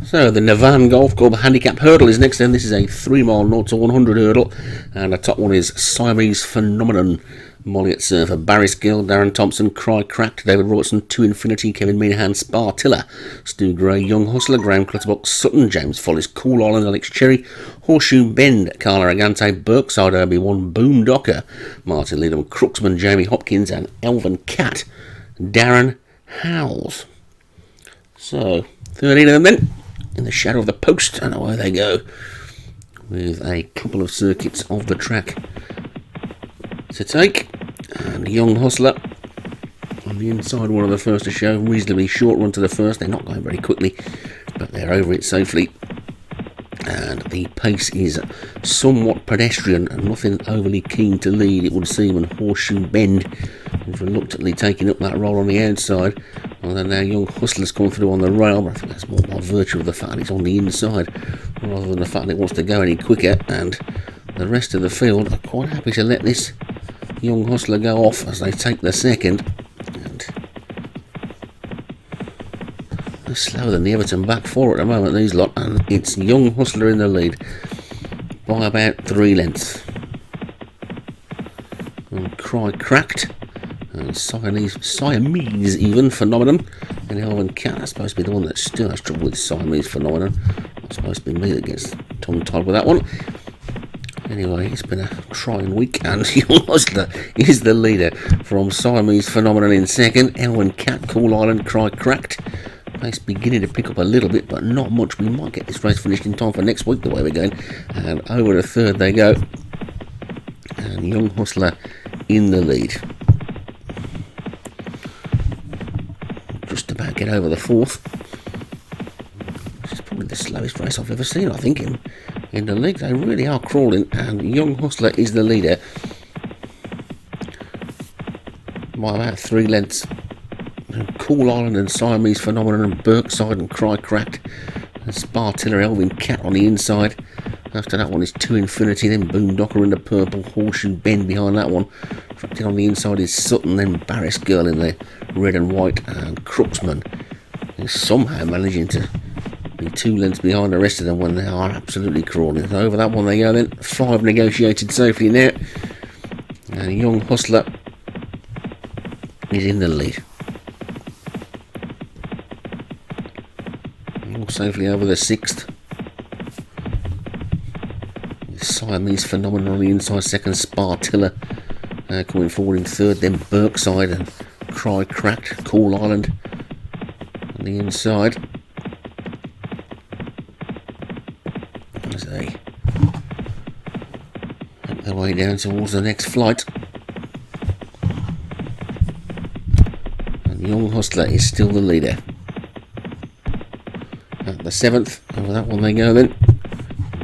So the Navan Golf Club Handicap Hurdle is next, and this is a 3 mile 0 to 100 hurdle, and the top one is Siamese Phenomenon, Molly at Surfer, Barry Skill, Darren Thompson, Cry Cracked, David Robertson, To Infinity, Kevin Minahan, Spar Tiller, Stu Gray, Young Hustler, Graham Clutterbuck, Sutton, James Follis, Cool Island, Alex Cherry, Horseshoe Bend, Carla Agante, Berkside Obi-Wan, Boondocker, Martin Leadham, Crooksman, Jamie Hopkins, and Elven Cat, Darren Howells. So 13 of them then, in the shadow of the post, and away they go, with a couple of circuits of the track to take. And Young Hustler on the inside, one of the first to show, reasonably short run to the first. They're not going very quickly, but they're over it safely, and the pace is somewhat pedestrian and nothing overly keen to lead, it would seem. And Horseshoe Bend is reluctantly taking up that role on the outside. And then now Young Hustler's come through on the rail, but I think that's more by virtue of the fact it's on the inside rather than the fact that it wants to go any quicker. And the rest of the field are quite happy to let this Young Hustler go off as they take the second. And they're slower than the Everton back four at the moment, these lot, and it's Young Hustler in the lead by about 3 lengths. And Cry Cracked, and Siamese even Phenomenon, and Elven Cat. That's supposed to be the one that still has trouble with Siamese Phenomenon. It's supposed to be me that gets tongue-tied with that one. Anyway, it's been a trying week, and Young Hustler is the leader from Siamese Phenomenon in second. Elven Cat, Cool Island, Cry Cracked. Pace beginning to pick up a little bit, but not much. We might get this race finished in time for next week, the way we're going. And over the third they go, and Young Hustler in the lead. Just about get over the fourth. This is probably the slowest race I've ever seen, I think, in the league. They really are crawling, and Young Hustler is the leader by about 3 lengths. And Cool Island and Siamese Phenomenon and Berkside and Cry Cracked and Spar Tiller, Elven Cat on the inside. After that one is To Infinity, then Boondocker in the purple, Horseshoe Bend behind that one. Tracked in on the inside is Sutton, then Barris Girl in the red and white, and Crooksman is somehow managing to be 2 lengths behind the rest of them when they are absolutely crawling. So over that one they go then. 5 negotiated safely now, and Young Hustler is in the lead. All safely over the 6th. Siamese Phenomenon on the inside second, Spar Tiller coming forward in third, then Berkside and Cry Cracked, Cool Island on the inside as they make their way down towards the next flight. And Young Hustler is still the leader. At the 7th, over that one they go then.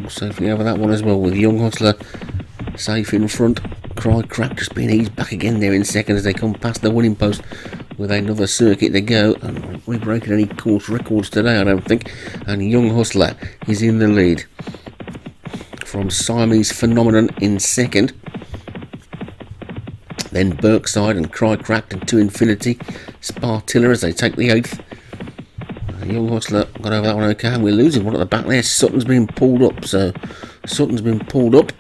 Safely over that one as well, with Young Hustler safe in front. Cry Crack just being eased back again there in second as they come past the winning post with another circuit to go. And we're breaking any course records today, I don't think. And Young Hustler is in the lead from Siamese Phenomenon in second, then Berkside and Cry Cracked and To Infinity, Spar Tiller as they take the 8th. Young Hustler got over that one okay, and we're losing one at the back there. Sutton's been pulled up, so Sutton's been pulled up.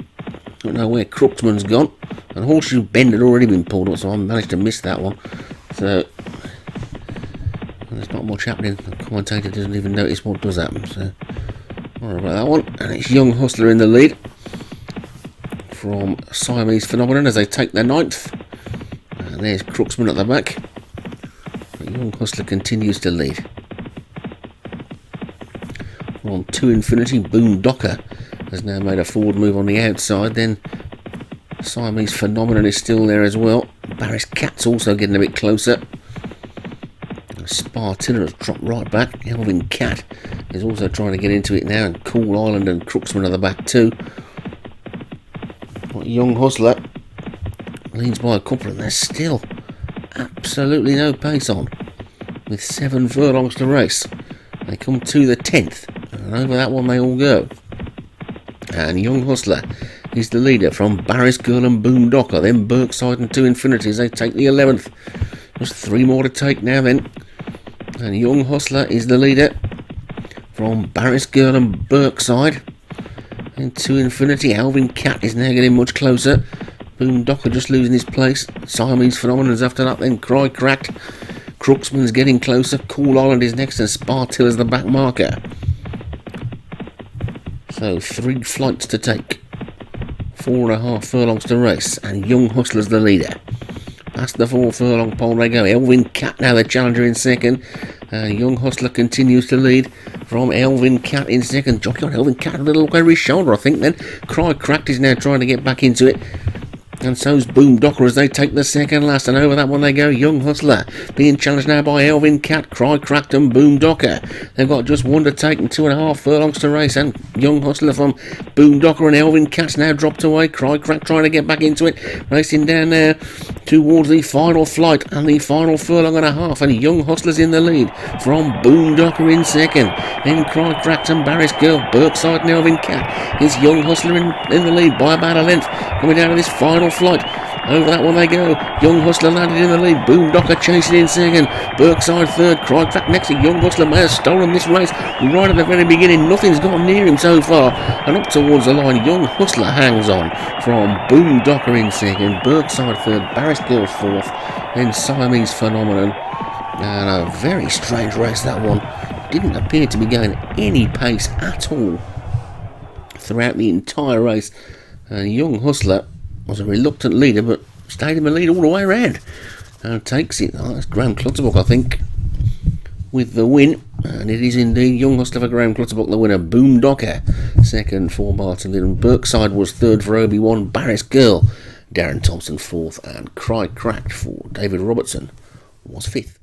Don't know where Crooksman's gone, and Horseshoe Bend had already been pulled up, so I managed to miss that one. So there's not much happening. The commentator doesn't even notice what does happen, so worry about that one. And it's Young Hustler in the lead from Siamese Phenomenon as they take their 9th, and there's Crooksman at the back. But Young Hustler continues to lead. On To Infinity, Boondocker has now made a forward move on the outside, then Siamese Phenomenon is still there as well. Barris Cat's also getting a bit closer. Spar Tiller has dropped right back. Elven Cat is also trying to get into it now, and Cool Island and Crooksman at the back too. But Young Hustler leads by a couple, and there's still absolutely no pace on, with 7 furlongs to race. They come to the 10th, and over that one they all go. And Young Hustler is the leader from Barris Girl and Boondocker, then Berkside and To Infinity as they take the 11th. Just 3 more to take now then. And Young Hustler is the leader from Barris Girl and Berkside. Into infinity. Alvin Cat is now getting much closer. Boondocker just losing his place. Siamese Phenomenons after that, then Cry Cracked. Crooksman's getting closer. Cool Island is next, and Spartilla's the back marker. So 3 flights to take. 4.5 furlongs to race, and Young Hustler's the leader. Past the 4 furlong pole they go. Elvin Cat now the challenger in second. Young Hustler continues to lead from Elvin Cat in second. Jockey on Elvin Cat, a little look over his shoulder, I think then. Cry Cracked is now trying to get back into it. And so's Boondocker as they take the second last, and over that one they go. Young Hustler being challenged now by Elvin Cat, Cry Cracked and Boondocker. They've got just 1 to take and 2.5 furlongs to race, and Young Hustler from Boondocker and Elvin Cat's now dropped away. Cry Cracked trying to get back into it, racing down there towards the final flight and the final furlong and a half, and Young Hustler's in the lead from Boondocker in second. Then Cry Cracked and Barris Girl, Berkside and Elvin Cat. Is Young Hustler in the lead by about a length, coming down to this final flight. Over that one they go. Young Hustler landed in the lead. Boondocker chasing in second. Berkside third. Cry Cracked next to Young Hustler. May have stolen this race right at the very beginning. Nothing's got near him so far. And up towards the line, Young Hustler hangs on from Boondocker in second. Berkside third. Barris Girl fourth. Then Siamese Phenomenon. And a very strange race that one. Didn't appear to be going any pace at all throughout the entire race. Young Hustler was a reluctant leader, but stayed in the lead all the way around. And takes it. Oh, that's Graham Clutterbuck, I think, with the win. And it is indeed Young Hustler for Graham Clutterbuck, the winner. Boondocker second for Martin Liddon. Berkside was third for Obi-Wan. Barris Girl, Darren Thompson fourth. And Cry Cracked for David Robertson was fifth.